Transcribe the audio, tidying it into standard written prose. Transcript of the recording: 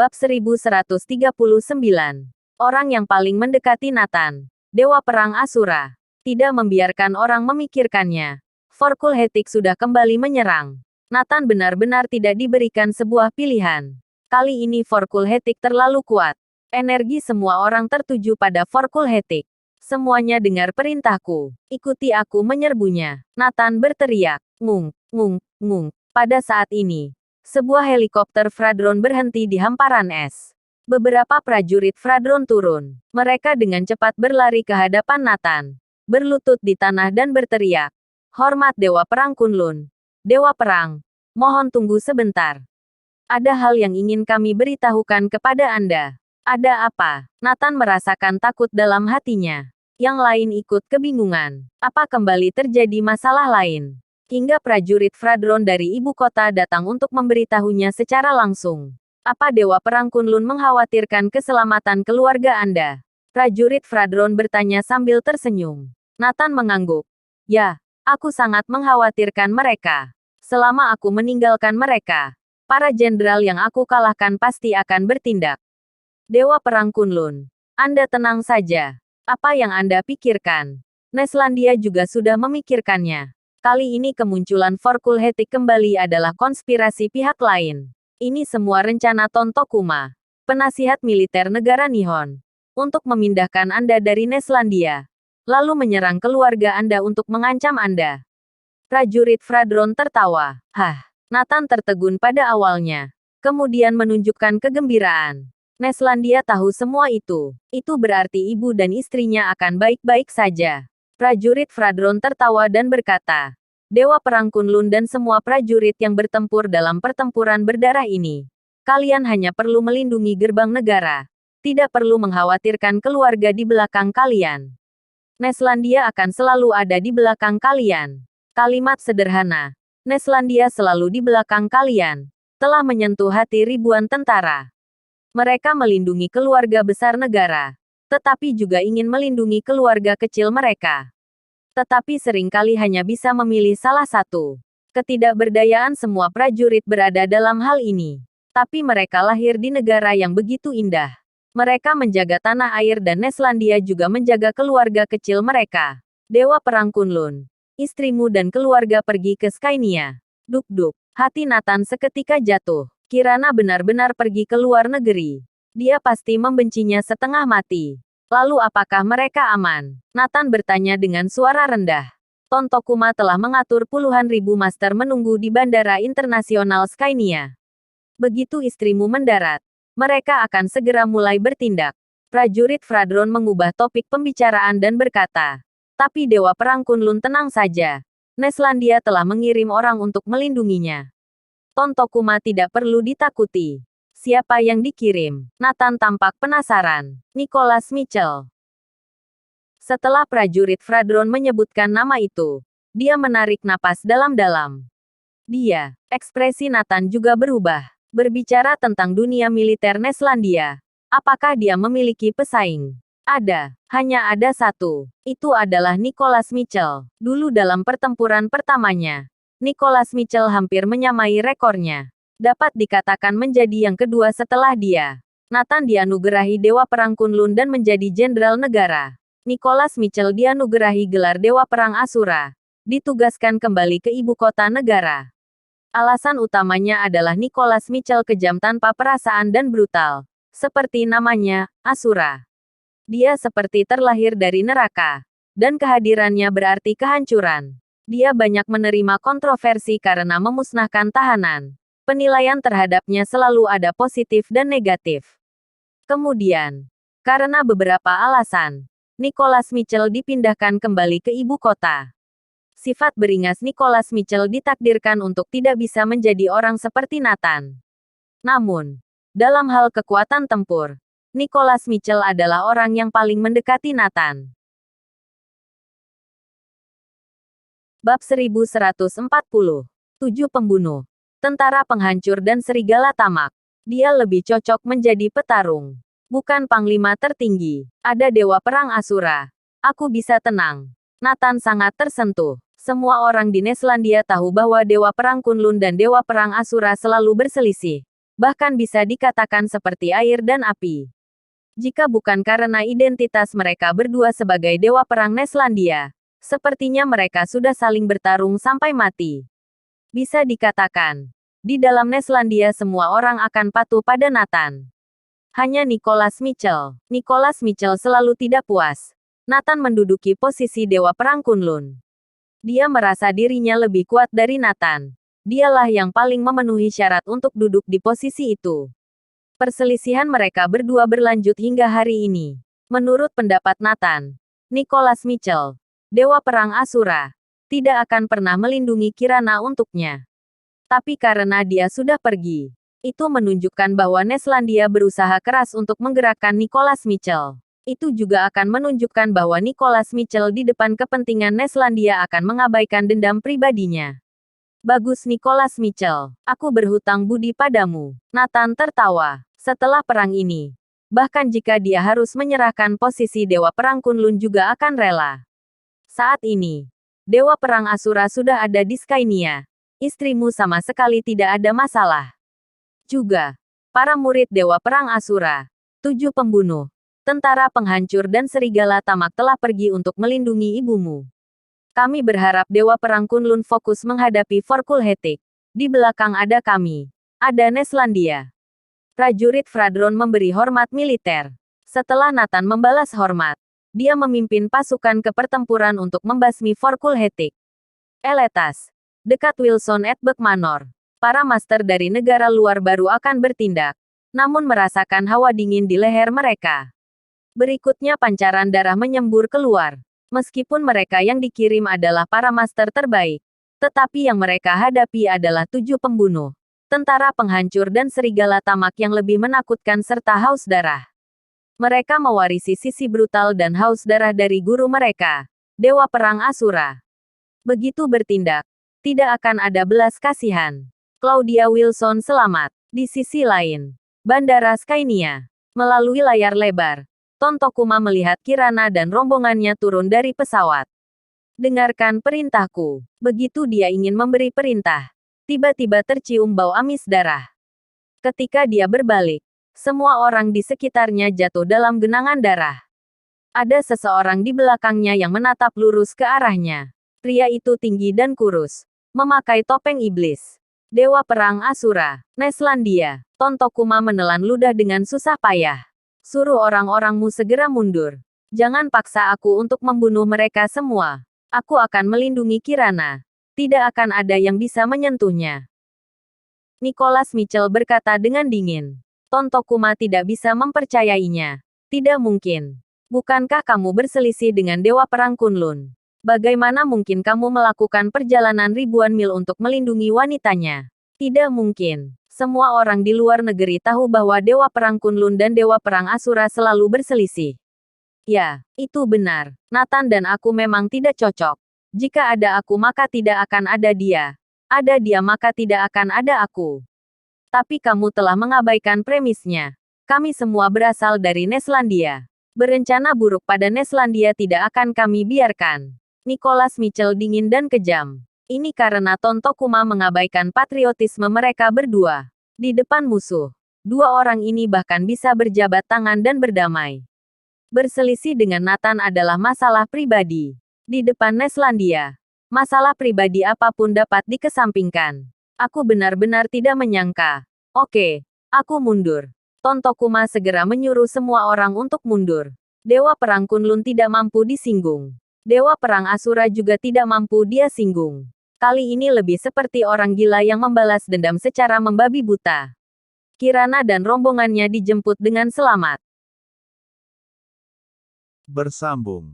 Bab 1139. Orang yang paling mendekati Nathan. Dewa Perang Asura. Tidak membiarkan orang memikirkannya. Vorkul Hetik sudah kembali menyerang. Nathan benar-benar tidak diberikan sebuah pilihan. Kali ini Vorkul Hetik terlalu kuat. Energi semua orang tertuju pada Vorkul Hetik. Semuanya dengar perintahku. Ikuti aku menyerbunya. Nathan berteriak. Ngung, ngung, ngung. Pada saat ini, sebuah helikopter Fradron berhenti di hamparan es. Beberapa prajurit Fradron turun. Mereka dengan cepat berlari ke hadapan Nathan. Berlutut di tanah dan berteriak. Hormat Dewa Perang Kunlun. Dewa Perang, mohon tunggu sebentar. Ada hal yang ingin kami beritahukan kepada Anda. Ada apa? Nathan merasakan takut dalam hatinya. Yang lain ikut kebingungan. Apa kembali terjadi masalah lain? Hingga prajurit Fradron dari ibu kota datang untuk memberitahunya secara langsung. Apa Dewa Perang Kunlun mengkhawatirkan keselamatan keluarga Anda? Prajurit Fradron bertanya sambil tersenyum. Nathan mengangguk. Ya, aku sangat mengkhawatirkan mereka. Selama aku meninggalkan mereka, para jenderal yang aku kalahkan pasti akan bertindak. Dewa Perang Kunlun, Anda tenang saja. Apa yang Anda pikirkan? Neslandia juga sudah memikirkannya. Kali ini kemunculan Vorkul Hetik kembali adalah konspirasi pihak lain. Ini semua rencana Tontokuma, penasihat militer negara Nihon, untuk memindahkan Anda dari Neslandia, lalu menyerang keluarga Anda untuk mengancam Anda. Prajurit Fradron tertawa. Hah, Nathan tertegun pada awalnya, kemudian menunjukkan kegembiraan. Neslandia tahu semua itu. Itu berarti ibu dan istrinya akan baik-baik saja. Prajurit Fradron tertawa dan berkata, Dewa Perang Kunlun dan semua prajurit yang bertempur dalam pertempuran berdarah ini. Kalian hanya perlu melindungi gerbang negara. Tidak perlu mengkhawatirkan keluarga di belakang kalian. Neslandia akan selalu ada di belakang kalian. Kalimat sederhana, Neslandia selalu di belakang kalian, telah menyentuh hati ribuan tentara. Mereka melindungi keluarga besar negara, tetapi juga ingin melindungi keluarga kecil mereka. Tetapi seringkali hanya bisa memilih salah satu. Ketidakberdayaan semua prajurit berada dalam hal ini. Tapi mereka lahir di negara yang begitu indah. Mereka menjaga tanah air dan Neslandia juga menjaga keluarga kecil mereka. Dewa Perang Kunlun, istrimu dan keluarga pergi ke Skynia. Duk-duk, hati Nathan seketika jatuh. Kirana benar-benar pergi ke luar negeri. Dia pasti membencinya setengah mati. Lalu apakah mereka aman? Nathan bertanya dengan suara rendah. Tontokuma telah mengatur puluhan ribu master menunggu di Bandara Internasional Skynia. Begitu istrimu mendarat, mereka akan segera mulai bertindak. Prajurit Fradron mengubah topik pembicaraan dan berkata, tapi Dewa Perang Kunlun tenang saja. Neslandia telah mengirim orang untuk melindunginya. Tontokuma tidak perlu ditakuti. Siapa yang dikirim? Nathan tampak penasaran. Nicholas Mitchell. Setelah prajurit Fradron menyebutkan nama itu, dia menarik napas dalam-dalam. Dia, ekspresi Nathan juga berubah. Berbicara tentang dunia militer Neslandia. Apakah dia memiliki pesaing? Ada. Hanya ada satu. Itu adalah Nicholas Mitchell. Dulu dalam pertempuran pertamanya, Nicholas Mitchell hampir menyamai rekornya. Dapat dikatakan menjadi yang kedua setelah dia. Nathan dianugerahi Dewa Perang Kunlun dan menjadi jenderal negara. Nicholas Mitchell dianugerahi gelar Dewa Perang Asura. Ditugaskan kembali ke ibu kota negara. Alasan utamanya adalah Nicholas Mitchell kejam tanpa perasaan dan brutal. Seperti namanya, Asura. Dia seperti terlahir dari neraka. Dan kehadirannya berarti kehancuran. Dia banyak menerima kontroversi karena memusnahkan tahanan. Penilaian terhadapnya selalu ada positif dan negatif. Kemudian, karena beberapa alasan, Nicholas Mitchell dipindahkan kembali ke ibu kota. Sifat beringas Nicholas Mitchell ditakdirkan untuk tidak bisa menjadi orang seperti Nathan. Namun, dalam hal kekuatan tempur, Nicholas Mitchell adalah orang yang paling mendekati Nathan. Bab 1140. 7 pembunuh. Tentara penghancur dan serigala tamak. Dia lebih cocok menjadi petarung. Bukan panglima tertinggi. Ada Dewa Perang Asura. Aku bisa tenang. Nathan sangat tersentuh. Semua orang di Neslandia tahu bahwa Dewa Perang Kunlun dan Dewa Perang Asura selalu berselisih. Bahkan bisa dikatakan seperti air dan api. Jika bukan karena identitas mereka berdua sebagai dewa perang Neslandia, sepertinya mereka sudah saling bertarung sampai mati. Bisa dikatakan, di dalam Neslandia semua orang akan patuh pada Nathan. Hanya Nicholas Mitchell. Nicholas Mitchell selalu tidak puas. Nathan menduduki posisi dewa perang Kunlun. Dia merasa dirinya lebih kuat dari Nathan. Dialah yang paling memenuhi syarat untuk duduk di posisi itu. Perselisihan mereka berdua berlanjut hingga hari ini. Menurut pendapat Nathan, Nicholas Mitchell, dewa perang Asura, tidak akan pernah melindungi Kirana untuknya. Tapi karena dia sudah pergi, itu menunjukkan bahwa Neslandia berusaha keras untuk menggerakkan Nicholas Mitchell. Itu juga akan menunjukkan bahwa Nicholas Mitchell di depan kepentingan Neslandia akan mengabaikan dendam pribadinya. Bagus Nicholas Mitchell, aku berhutang budi padamu. Nathan tertawa. Setelah perang ini, bahkan jika dia harus menyerahkan posisi dewa perang Kunlun juga akan rela. Saat ini, dewa perang Asura sudah ada di Skynia. Istrimu sama sekali tidak ada masalah. Juga, para murid dewa perang Asura, 7 pembunuh, tentara penghancur dan serigala tamak telah pergi untuk melindungi ibumu. Kami berharap dewa perang Kunlun fokus menghadapi Forkul Hetik. Di belakang ada kami. Ada Neslandia. Prajurit Fradron memberi hormat militer. Setelah Nathan membalas hormat, dia memimpin pasukan ke pertempuran untuk membasmi Forkul Hetik. Eletas, dekat Wilson Edbeck Manor. Para master dari negara luar baru akan bertindak, namun merasakan hawa dingin di leher mereka. Berikutnya pancaran darah menyembur keluar. Meskipun mereka yang dikirim adalah para master terbaik, tetapi yang mereka hadapi adalah 7 pembunuh, tentara penghancur dan serigala tamak yang lebih menakutkan serta haus darah. Mereka mewarisi sisi brutal dan haus darah dari guru mereka, dewa perang Asura. Begitu bertindak, tidak akan ada belas kasihan. Claudia Wilson selamat. Di sisi lain, Bandara Skynia. Melalui layar lebar, Tontokuma melihat Kirana dan rombongannya turun dari pesawat. Dengarkan perintahku. Begitu dia ingin memberi perintah, tiba-tiba tercium bau amis darah. Ketika dia berbalik, semua orang di sekitarnya jatuh dalam genangan darah. Ada seseorang di belakangnya yang menatap lurus ke arahnya. Pria itu tinggi dan kurus, memakai topeng iblis. Dewa perang Asura, Neslandia. Tontokuma menelan ludah dengan susah payah. Suruh orang-orangmu segera mundur. Jangan paksa aku untuk membunuh mereka semua. Aku akan melindungi Kirana. Tidak akan ada yang bisa menyentuhnya. Nicholas Mitchell berkata dengan dingin. Tontokuma tidak bisa mempercayainya. Tidak mungkin. Bukankah kamu berselisih dengan dewa perang Kunlun? Bagaimana mungkin kamu melakukan perjalanan ribuan mil untuk melindungi wanitanya? Tidak mungkin. Semua orang di luar negeri tahu bahwa dewa perang Kunlun dan dewa perang Asura selalu berselisih. Ya, itu benar. Nathan dan aku memang tidak cocok. Jika ada aku maka tidak akan ada dia. Ada dia maka tidak akan ada aku. Tapi kamu telah mengabaikan premisnya. Kami semua berasal dari Neslandia. Berencana buruk pada Neslandia tidak akan kami biarkan. Nicholas Mitchell dingin dan kejam. Ini karena Tontokuma mengabaikan patriotisme mereka berdua. Di depan musuh, 2 orang ini bahkan bisa berjabat tangan dan berdamai. Berselisih dengan Nathan adalah masalah pribadi. Di depan Neslandia, masalah pribadi apapun dapat dikesampingkan. Aku benar-benar tidak menyangka. Oke, aku mundur. Tontokuma segera menyuruh semua orang untuk mundur. Dewa perang Kunlun tidak mampu disinggung. Dewa perang Asura juga tidak mampu dia singgung. Kali ini lebih seperti orang gila yang membalas dendam secara membabi buta. Kirana dan rombongannya dijemput dengan selamat. Bersambung.